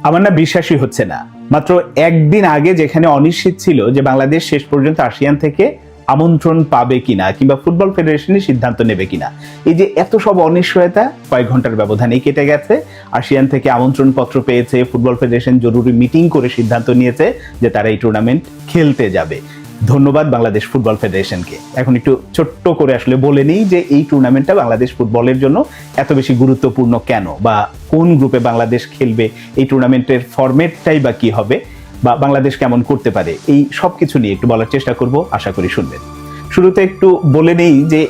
আমার না বিশ্বাসই হচ্ছে না। মাত্র একদিন আগে যেখানে অনিশ্চিত ছিল যে বাংলাদেশ শেষ পর্যন্ত আসিয়ান থেকে আমন্ত্রণ পাবে কিনা কিংবা ফুটবল ফেডারেশনই সিদ্ধান্ত নেবে কিনা, এই যে এত সব অনিশ্চয়তা কয়েক ঘন্টার ব্যবধানেই কেটে গেছে। আসিয়ান থেকে আমন্ত্রণ পত্র পেয়েছে, ফুটবল ফেডারেশন জরুরি মিটিং করে সিদ্ধান্ত নিয়েছে যে তারা এই টুর্নামেন্ট খেলতে যাবে। ধন্যবাদ বাংলাদেশ ফুটবল ফেডারেশনকে। এখন একটু ছোট্ট করে আসলে বলে নিই যে এই টুর্নামেন্টটা বাংলাদেশ ফুটবলের জন্য এত বেশি গুরুত্বপূর্ণ কেন, বা কোন গ্রুপে বাংলাদেশ খেলবে, এই টুর্নামেন্টের ফরম্যাটটাই বা কি হবে, বা বাংলাদেশ কেমন করতে পারে, এই সব কিছু নিয়ে একটু বলার চেষ্টা করব, আশা করি শুনবেন। শুরুতে একটু বলে নেই যে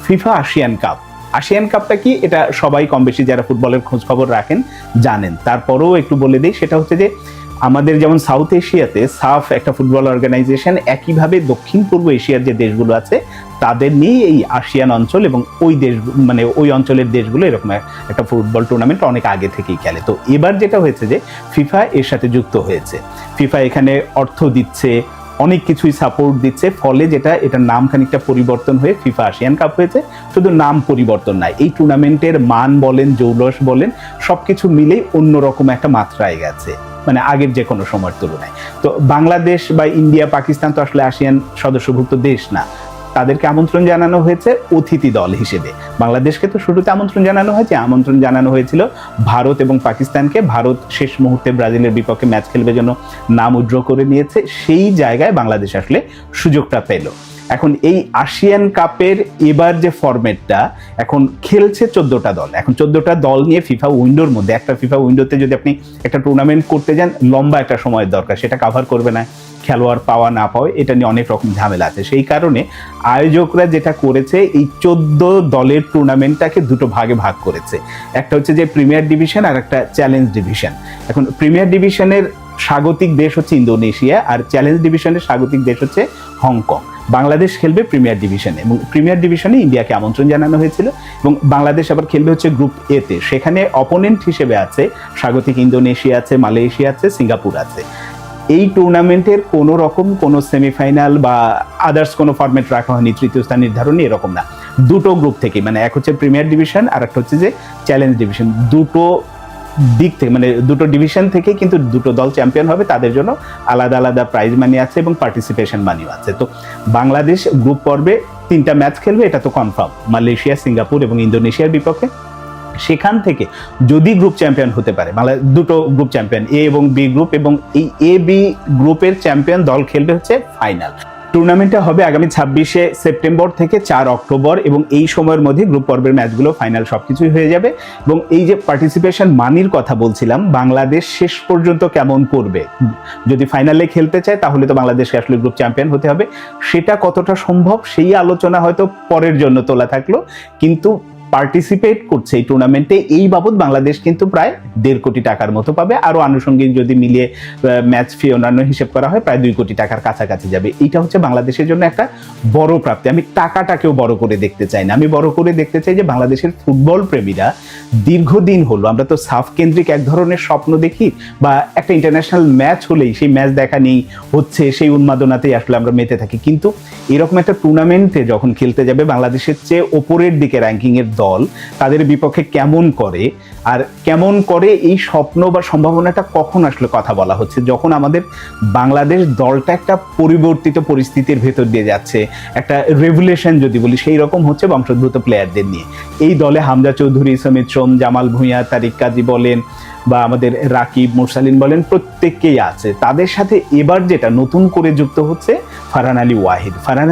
ফিফা আসিয়ান কাপ, আসিয়ান কাপটা কি এটা সবাই কম বেশি যারা ফুটবলের খোঁজ খবর রাখেন জানেন। তারপরেও একটু বলে দিই, সেটা হচ্ছে যে আমাদের যেমন সাউথ এশিয়াতে সাফ একটা ফুটবল অর্গানাইজেশন, একইভাবে দক্ষিণ পূর্ব এশিয়ার যে দেশগুলো আছে তাদের নিয়ে এই আসিয়ান অঞ্চল এবং ওই দেশ মানে ওই অঞ্চলের দেশগুলো এরকম একটা ফুটবল টুর্নামেন্ট অনেক আগে থেকেই খেলে। তো এবার যেটা হয়েছে যে ফিফা এর সাথে যুক্ত হয়েছে, ফিফা এখানে অর্থ দিচ্ছে, অনেক কিছুই সাপোর্ট দিচ্ছে, ফলে যেটা এটার নাম খানিকটা পরিবর্তন হয়ে ফিফা আসিয়ান কাপ হয়েছে। শুধু নাম পরিবর্তন নাই, এই টুর্নামেন্টের মান বলেন, জৌলস বলেন, সবকিছু মিলেই অন্যরকম একটা মাত্রায় গেছে, মানে আগের যে কোনো সময়ের তুলনায়। তো বাংলাদেশ বা ইন্ডিয়া, পাকিস্তান তো আসলে আসিয়ান সদস্যভুক্ত দেশ না, তাদেরকে আমন্ত্রণ জানানো হয়েছে অতিথি দল হিসেবে। বাংলাদেশকে তো শুরুতে আমন্ত্রণ জানানো হয়েছে, আমন্ত্রণ জানানো হয়েছিল ভারত এবং পাকিস্তানকে। ভারত শেষ মুহূর্তে ব্রাজিলের বিপক্ষে ম্যাচ খেলবে জন্য নাম উইথড্র করে নিয়েছে, সেই জায়গায় বাংলাদেশ আসলে সুযোগটা পেল। এখন এই আসিয়ান কাপের এবার যে ফরম্যাটটা, এখন খেলছে 14টা দল। এখন 14টা দল নিয়ে ফিফা উইন্ডোর মধ্যে, একটা ফিফা উইন্ডোতে যদি আপনি একটা টুর্নামেন্ট করতে যান, লম্বা একটা সময়ের দরকার, সেটা কাভার করবে না, খেলোয়াড় পাওয়া না পাওয়া, এটা নিয়ে অনেক রকম ঝামেলা আছে। সেই কারণে আয়োজকরা যেটা করেছে, এই 14 দলের টুর্নামেন্টটাকে দুটো ভাগে ভাগ করেছে। একটা হচ্ছে যে প্রিমিয়ার ডিভিশন আর একটা চ্যালেঞ্জ ডিভিশন। এখন প্রিমিয়ার ডিভিশনের স্বাগতিক দেশ হচ্ছে ইন্দোনেশিয়া, আর চ্যালেঞ্জ ডিভিশনের স্বাগতিক দেশ হচ্ছে হংকং। বাংলাদেশ খেলবে প্রিমিয়ার ডিভিশনে, এবং প্রিমিয়ার ডিভিশনে ইন্ডিয়াকে আমন্ত্রণ জানানো হয়েছিল, এবং বাংলাদেশ আবার খেলবে হচ্ছে গ্রুপ এতে। সেখানে অপোনেন্ট হিসেবে আছে স্বাগতিক ইন্দোনেশিয়া আছে, মালয়েশিয়া আছে, সিঙ্গাপুর আছে। এই টুর্নামেন্টের কোনো রকম কোনো সেমিফাইনাল বা আদার্স কোনো ফরম্যাট রাখা হয়নি, তৃতীয় স্থান নির্ধারণী এরকম না। দুটো গ্রুপ থেকে, মানে এক হচ্ছে প্রিমিয়ার ডিভিশন আর একটা হচ্ছে যে চ্যালেঞ্জ ডিভিশন, দুটো দিক থেকে, মানে দুটো ডিভিশন থেকে কিন্তু দুটো দল চ্যাম্পিয়ন হবে, তাদের জন্য আলাদা আলাদা প্রাইজ মানি আছে এবং পার্টিসিপেশন মানিও আছে। তো বাংলাদেশ গ্রুপ পর্বে 3টা ম্যাচ খেলবে, এটা তো কনফার্ম, মালয়েশিয়া, সিঙ্গাপুর এবং ইন্দোনেশিয়ার বিপক্ষে। সেখান থেকে যদি গ্রুপ চ্যাম্পিয়ন হতে পারে, মানে দুটো গ্রুপ চ্যাম্পিয়ন, এ এবং বি গ্রুপ, এবং এই এ বি গ্রুপের চ্যাম্পিয়ন দল খেলবে হচ্ছে ফাইনাল। টুর্নামেন্টটা হবে আগামী 26শে সেপ্টেম্বর থেকে 4 অক্টোবর, এবং এই সময়ের মধ্যে গ্রুপ পর্বের ম্যাচগুলো ফাইনাল সবকিছুই হয়ে যাবে। এবং এই যে পার্টিসিপেশন মানির কথা বলছিলাম, বাংলাদেশ শেষ পর্যন্ত কেমন করবে, যদি ফাইনালে খেলতে চায় তাহলে তো বাংলাদেশকে আসলে গ্রুপ চ্যাম্পিয়ন হতে হবে, সেটা কতটা সম্ভব সেই আলোচনা হয়তো পরের জন্য তোলা থাকলো। কিন্তু পার্টিসিপেট করছে এই টুর্নামেন্টে, এই বাবদ বাংলাদেশ কিন্তু প্রায় 1.5 কোটি টাকার মতো পাবে, আরো আনুষঙ্গিক যদি মিলিয়ে ম্যাচ ফি অন্যান্য হিসেব করা হয় প্রায় 2 কোটি টাকার কাছাকাছি যাবে। এইটা হচ্ছে বাংলাদেশের জন্য একটা বড় প্রাপ্তি। আমি টাকাটাকেও বড় করে দেখতে চাই না, আমি বড় করে দেখতে চাই যে বাংলাদেশের ফুটবল প্রেমীরা দীর্ঘদিন হলো, আমরা তো সাফ কেন্দ্রিক এক ধরনের স্বপ্ন দেখি, বা একটা ইন্টারন্যাশনাল ম্যাচ হলেই সেই ম্যাচ দেখা নেই হচ্ছে, সেই উন্মাদনাতেই আসলে আমরা মেতে থাকি। কিন্তু এরকম একটা টুর্নামেন্টে যখন খেলতে যাবে বাংলাদেশের চেয়ে ওপরের দিকে র্যাঙ্কিং এর দল, তাদের বিপক্ষে কেমন করে, আর কেমন করে এই স্বপ্ন বা সম্ভাবনাটা কখন আসলে কথা বলা হচ্ছে, যখন আমাদের বাংলাদেশ দলটা একটা পরিবর্তিত পরিস্থিতির ভেতর দিয়ে যাচ্ছে, একটা রেভুলেশন যদি বলি সেই রকম হচ্ছে বংশোদ্ভূত প্লেয়ারদের নিয়ে। এই দলে হামজা চৌধুরী, সমিত সোম, জামাল ভুঁইয়া, তারিক কাজী বলেন, বা আমাদের রাকিব, মুরসালিন বলেন, প্রত্যেককেই আছে। তাদের সাথে এবার যেটা নতুন করে যুক্ত হচ্ছে ফারহান আলী ওয়াহিদ। ফারহান